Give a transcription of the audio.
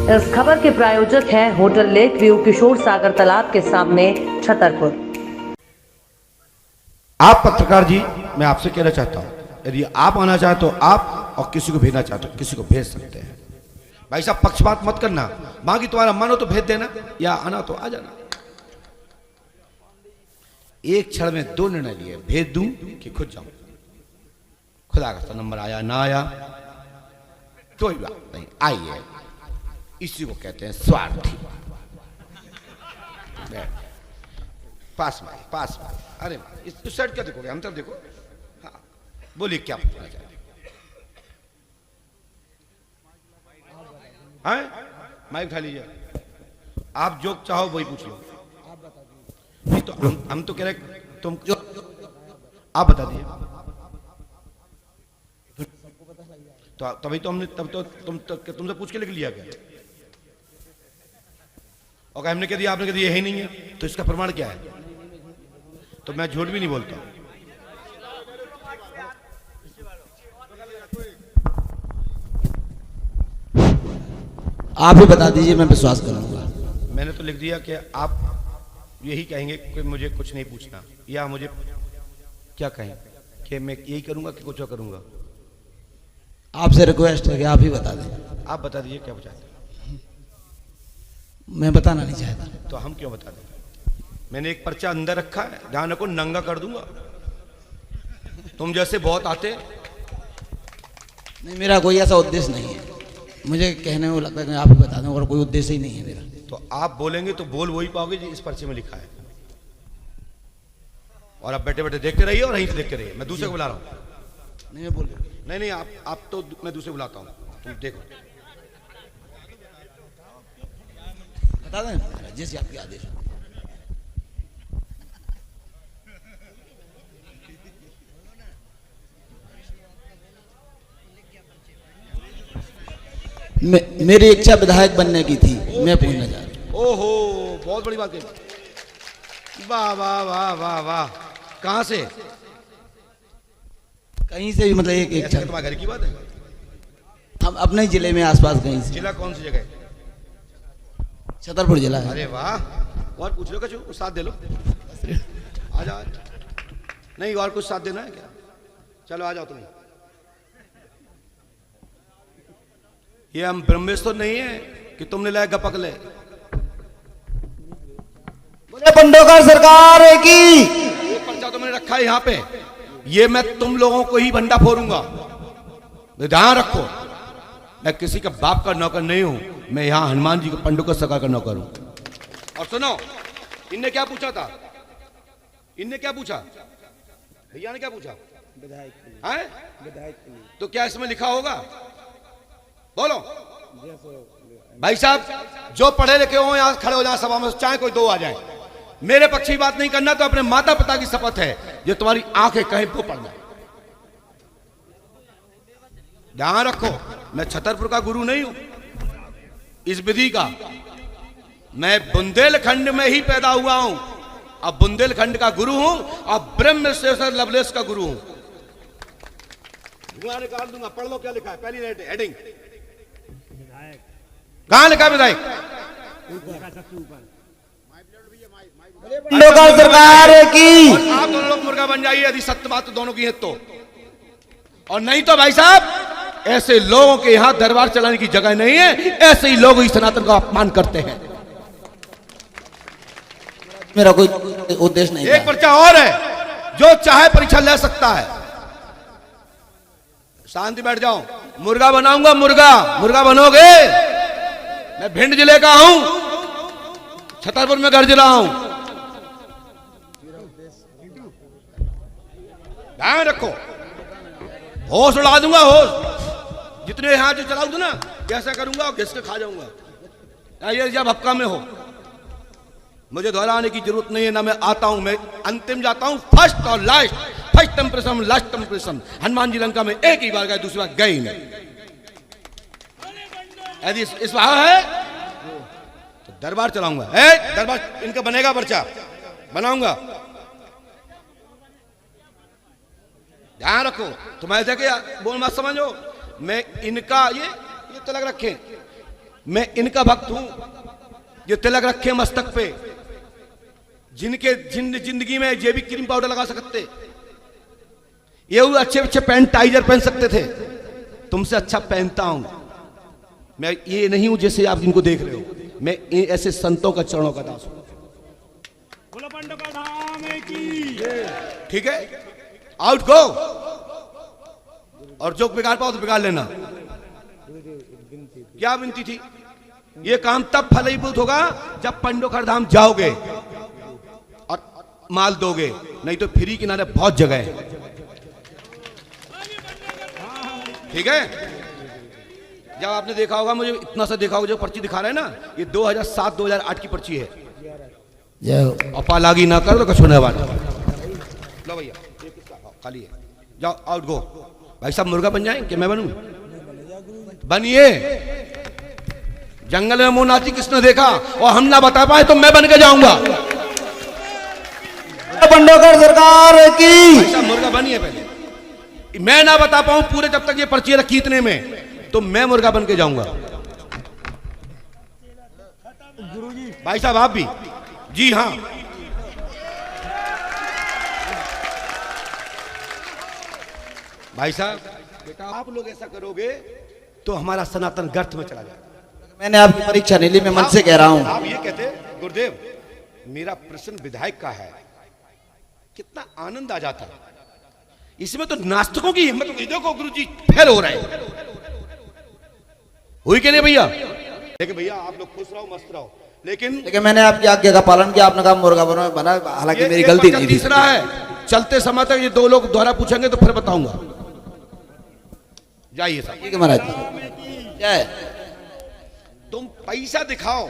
इस खबर के प्रायोजक हैं होटल लेक व्यू किशोर सागर तालाब के सामने छतरपुर। आप पत्रकार जी, मैं आपसे कहना चाहता हूं, यदि आप आना चाहे तो आप, और किसी को भेजना चाहे तो किसी को भेज सकते हैं। भाई साहब पक्षपात मत करना, बाकी तुम्हारा मन हो तो भेज देना, या आना तो आ जाना। एक क्षण में दो निर्णय लिए, भेज दूं कि खुद जाऊं। खुदा का नंबर आया ना आया कोई बात नहीं, आइए, इसी को कहते हैं स्वार्थी। पास में पास में, अरे इस साइड क्या देखोगे, हम तरफ देखो। हाँ बोलिए, क्या पूछना चाहते हैं? माइक उठा लीजिए, आप जो चाहो वही पूछ लो। नहीं तो हम तो कह रहे तुम जो आप बता दिए, तो तभी तो हमने तब तो तुमसे पूछ के लिख लिया क्या? और हमने कह दिया, आपने कह दिया यही नहीं है, तो इसका प्रमाण क्या है? तो मैं झूठ भी नहीं बोलता। आप ही बता दीजिए, मैं विश्वास करूंगा। मैंने तो लिख दिया कि आप यही कहेंगे कि मुझे कुछ नहीं पूछना, या मुझे क्या कहें कि मैं यही करूंगा कि कुछ और करूंगा। आपसे रिक्वेस्ट है कि आप ही बता दें। आप बता दीजिए क्या चाहते हैं। मैं बताना नहीं चाहता। तो हम क्यों बता दें? मैंने एक पर्चा अंदर रखा है, ध्यान रखो, नंगा कर दूंगा। तुम जैसे बहुत आते। नहीं, मेरा कोई ऐसा उद्देश्य नहीं है। मुझे कहने में लगता है कि आप ही बता दें, और कोई उद्देश्य ही नहीं है मेरा। तो आप बोलेंगे तो बोल वही पाओगे जी इस पर्चे में लिखा है। और आप बैठे बैठे देखते रहिए, और यहीं से देखते रहिए। मैं दूसरे को बुला रहा हूँ। नहीं, मैं बोल नहीं, आप तो, मैं दूसरे बुलाता हूँ, तुम देखो। बता दें जैसे आपके आदेश। मेरी इच्छा विधायक बनने की थी, मैं पूछना चाह रहा हूं। ओहो, बहुत बड़ी बात कही। वाह वाह वाह वाह वाह, कहां से? कहीं से भी, मतलब एक इच्छा। तुम्हारे घर की बात है? हम अपने ही जिले में आसपास कहीं से। जिला कौन सी जगह? छतरपुर जिला है। अरे वाह, और पूछ लो, कुछ साथ दे लो। आ जाओ। नहीं, और कुछ साथ देना है क्या? चलो आ जाओ तुम। ये हम ब्रह्मेश्वर नहीं है कि तुमने लाया गपक ले। बोले पंडोकर सरकार की। ये पर्चा तो मैंने रखा है यहाँ पे, ये मैं तुम लोगों को ही भंडा फोड़ूंगा, ध्यान रखो। मैं किसी का बाप का नौकर नहीं हूं, मैं यहाँ हनुमान जी के पंडोकर सरकार का नौकर हूं। और सुनो, इनने क्या पूछा था? इनने क्या पूछा? भैया ने क्या पूछा? विधायक तो क्या इसमें लिखा होगा? बोलो भाई साहब, जो पढ़े लिखे हो यहाँ खड़े हो जाए सभा में, चाहे कोई दो आ जाए। मेरे पक्ष की बात नहीं करना, तो अपने माता पिता की शपथ है, जो तुम्हारी आंखें कहीं वो पढ़ना। ध्यान रखो, मैं छतरपुर का गुरु नहीं हूं इस विधि का। मैं बुंदेलखंड में ही पैदा हुआ हूं, अब बुंदेलखंड का गुरु हूं, अब ब्रह्मशेषर लवलेश का गुरु हूं। धुआं निकाल दूंगा। पढ़ लो क्या लिखा है, पहली हेडिंग। कहां लिखा विधायक? पंडोकर सरकार की। आप दोनों लोग मुर्गा बन जाइए, यदि सत्य बात तो दोनों की है तो। और नहीं तो भाई साहब, ऐसे लोगों के यहां दरबार चलाने की जगह नहीं है। ऐसे ही लोग इस सनातन का अपमान करते हैं। मेरा कोई उद्देश्य नहीं। एक पर्चा और है, जो चाहे परीक्षा ले सकता है। शांति बैठ जाओ। मुर्गा बनाऊंगा, मुर्गा बनोगे। मैं भिंड जिले का हूं, छतरपुर में गर्ज रहा हूं। ध्यान रखो, होश उड़ा दूंगा, होश। जितने यहां जो चलाऊ दो ना, कैसा करूंगा, घिस के खा जाऊंगा। ये जब हपका में हो, मुझे दोहराने की जरूरत नहीं है, ना मैं आता हूं, मैं अंतिम जाता हूं, फर्स्ट और last. First temptation, last temptation. Hanuman ji Lanka में एक ही बार गए, दूसरी बार गए ही नहीं। यदि इस बार है तो दरबार चलाऊंगा। दरबार इनका बनेगा, पर्चा बनाऊंगा। ध्यान रखो, तुम ऐसे क्या बोल मत समझो। मैं इनका ये तलक रखे, मैं इनका भक्त हूं, ये तिलक रखे मस्तक पे, जिनके जिंदगी में ये भी क्रीम पाउडर लगा सकते, ये अच्छे अच्छे पैंट टाइजर पहन सकते थे, तुमसे अच्छा पहनता हूं मैं। ये नहीं हूं जैसे आप जिनको देख रहे हो, मैं ऐसे संतों का चरणों का दास हूं। ठीक है, आउट गो, और जो बिगाड़ पाओ तो बिगाड़ लेना। क्या विनती थी? ये काम तब फलीभूत होगा जब पंडोखर धाम जाओगे और माल दोगे, नहीं तो फ्री किनारे बहुत जगह है। ठीक है, जब आपने देखा होगा, मुझे इतना सा देखा होगा, जो पर्ची दिखा रहा है ना, ये 2007-2008 की पर्ची है। अपा लागी ना कर तो कछो नहीं बात। लो भैया, खाली है, जाओ आउट गो। भाई साहब मुर्गा बन जाए कि मैं बनूं? बनिए। जंगल में मुंह नाची किसने देखा, और हम ना बता पाए तो मैं बन के जाऊंगा। पंडोकर सरकार की। भाई साहब मुर्गा बनिए पहले, मैं ना बता पाऊं पूरे जब तक ये पर्ची रखी इतने में, तो मैं मुर्गा बन के जाऊंगा। भाई साहब आप भी? जी हाँ। भाई साहब बेटा, आप लोग ऐसा करोगे तो हमारा सनातन गर्त में चला जाएगा। मैंने आपकी परीक्षा नहीं ली, मैं मन से कह रहा हूं। आप ये कहते गुरुदेव, मेरा प्रश्न विधायक का है, कितना आनंद आ जाता है इसमें। तो नास्तिकों की हिम्मत होगी। देखो गुरुजी फेल हो रहे हैं, हुई के लिए भैया। लेकिन भैया आप लोग खुश रहो, मस्त रहो, लेकिन मैंने आपकी आज्ञा का पालन किया। आपने कहा मुर्गा बना, हालांकि मेरी गलती नहीं थी। तीसरा है, चलते समय तक ये दो लोग दोहरा पूछेंगे तो फिर बताऊंगा। जाइए साहब। ठीक है महाराज। जय। तुम पैसा दिखाओ,